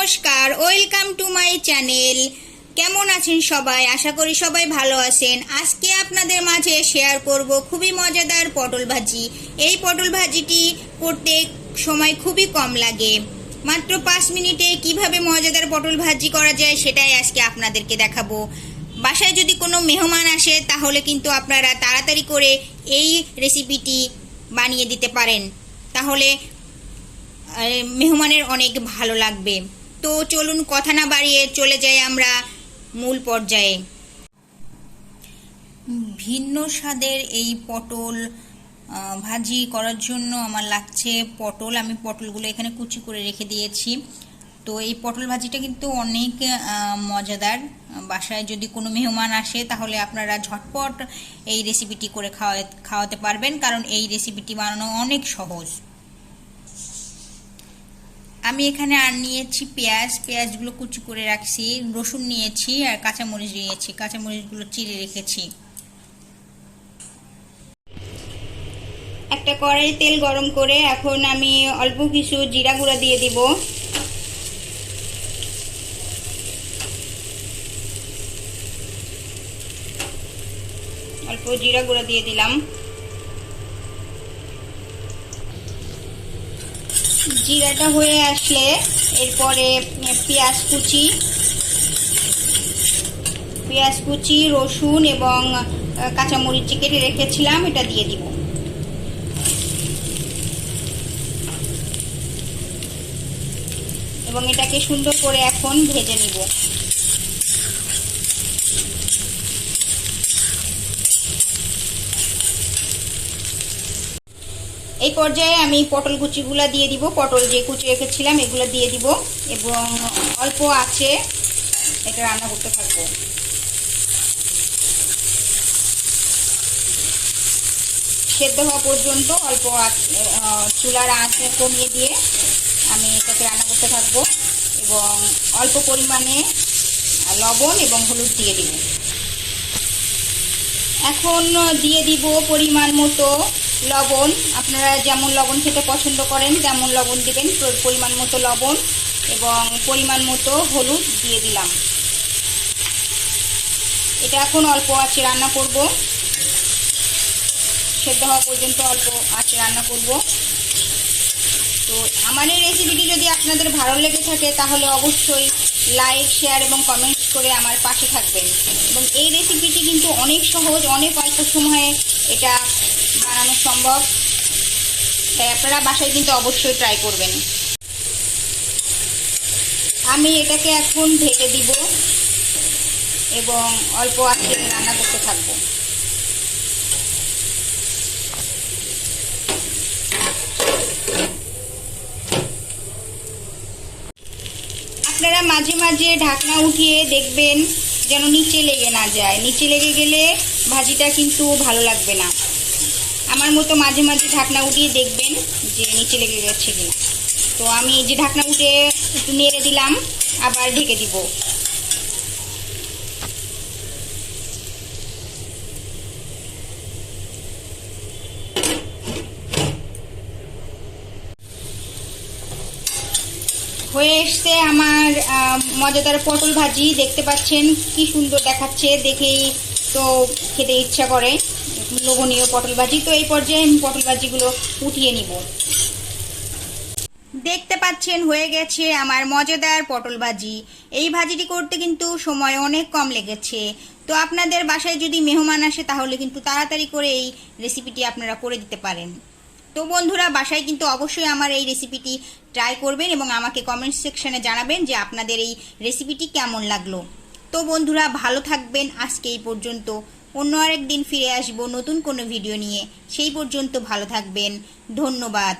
নমস্কার, welcome to my channel. কেমন আছেন সবাই? আশা করি সবাই ভালো আছেন। আজকে আপনাদের মাঝে শেয়ার করব খুবই মজাদার পটল ভাজি। এই পটল ভাজিটি করতে সময় খুবই কম লাগে, মাত্র 5 মিনিটে কিভাবে মজাদার পটল ভাজি করা যায় সেটাই আজকে আপনাদেরকে দেখাবো। বাসায় যদি কোনো মেহমান আসে তাহলে কিন্তু আপনারা তাড়াতাড়ি করে এই রেসিপিটি বানিয়ে দিতে পারেন, তাহলে মেহমানের অনেক ভালো লাগবে। তো চলুন কথা না বাড়িয়ে চলে যাই আমরা মূল পর্যায়ে। ভিন্ন স্বাদের এই পটল ভাজি করার জন্য আমার লাগছে পটল। আমি পটলগুলো এখানে কুচি করে রেখে দিয়েছি। তো এই পটল ভাজিটা কিন্তু অনেক মজাদার। বাসায় যদি কোনো মেহমান আসে তাহলে আপনারা ঝটপট এই রেসিপিটি করে খাওয়াতে পারবেন, কারণ এই রেসিপিটি বানানো অনেক সহজ। আমি এখানে আর নিয়েছি পেঁয়াজগুলো কুচি করে রাখছি, রসুন নিয়েছি আর কাঁচামরিচ নিয়েছি, কাঁচামরিচগুলো চিড়ে রেখেছি। একটা কড়াই তেল গরম করে এখন আমি অল্প কিছু জিরা গুঁড়া দিয়ে দিব। অল্প জিরা গুঁড়া দিয়ে দিলাম। জিরাটা হয়ে আসলে এরপরে পেঁয়াজ কুচি, রসুন এবং কাঁচামরিচ কেটে রেখেছিলাম এটা দিয়ে দিব। এবং এটাকে সুন্দর করে এখন ভেজে নিব। এই পর্যায়ে আমি পটল কুচিগুলো দিয়ে দিব। পটল যে কুচি রেখেছিলাম এগুলো দিয়ে দিব এবং অল্প আঁচে এটা রান্না করতে থাকবো। সেদ্ধ হওয়া পর্যন্ত অল্প চুলার আঁচ কমিয়ে দিয়ে আমি এটাকে রান্না করতে থাকবো এবং অল্প পরিমাণে লবণ এবং হলুদ দিয়ে দিব। এখন দিয়ে দিব পরিমাণ মতো লবণ। আপনারা যেমন লবণ খেতে পছন্দ করেন তেমন লবণ দিবেন। পরিমাণ মতো লবণ এবং পরিমাণ মতো হলুদ দিয়ে দিলাম। এটা এখন অল্প আঁচে রান্না করব, সেদ্ধ হওয়া পর্যন্ত অল্প আঁচে রান্না করব। তো আমার এই রেসিপিটি যদি আপনাদের ভালো লেগে থাকে তাহলে অবশ্যই লাইক, শেয়ার এবং কমেন্টস করে আমার পাশে থাকবেন। এবং এই রেসিপিটি কিন্তু অনেক সহজ, অনেক অল্প সময়ে এটা বানানো সম্ভব, তাই আপনারা বাসায় কিন্তু অবশ্যই ট্রাই করবেন। আমি এটাকে এখন ঢেকে দিব এবং অল্প আঁচে রান্না করতে থাকবো। আপনারা মাঝে মাঝে ঢাকনা উঠিয়ে দেখবেন যেন নিচে লেগে না যায়। নিচে লেগে গেলে ভাজিটা কিন্তু ভালো লাগবে না। আমার মতো মাঝে মাঝে ঢাকনা উঠিয়ে দেখবেন যে নিচে লেগে গেছে কিনা। তো আমি যে ঢাকনা উঠে একটু নেড়ে দিলাম, আবার ঢেকে দিব। হয়ে এসছে আমার মজাদার পটল ভাজি। দেখতে পাচ্ছেন কি সুন্দর দেখাচ্ছে, দেখেই তো খেতে ইচ্ছা করে, লোভনীয় পটল ভাজি। তো এই পর্যায়ে আমি পটল ভাজিগুলো উঠিয়ে নিব। দেখতে পাচ্ছেন হয়ে গেছে আমার মজাদার পটল ভাজি। এই ভাজিটি করতে কিন্তু সময় অনেক কম লেগেছে। তো আপনাদের বাসায় যদি মেহমান আসে তাহলে কিন্তু তাড়াতাড়ি করে এই রেসিপিটি আপনারা করে দিতে পারেন। তো বন্ধুরা, বাসায় কিন্তু অবশ্যই আমার এই রেসিপিটি ট্রাই করবেন এবং আমাকে কমেন্ট সেকশনে জানাবেন যে আপনাদের এই রেসিপিটি কেমন লাগলো। তো বন্ধুরা, ভালো থাকবেন। আজকে এই পর্যন্ত। অন্য আরেক দিন ফিরে আসবো নতুন কোনো ভিডিও নিয়ে। সেই পর্যন্ত ভালো থাকবেন। ধন্যবাদ।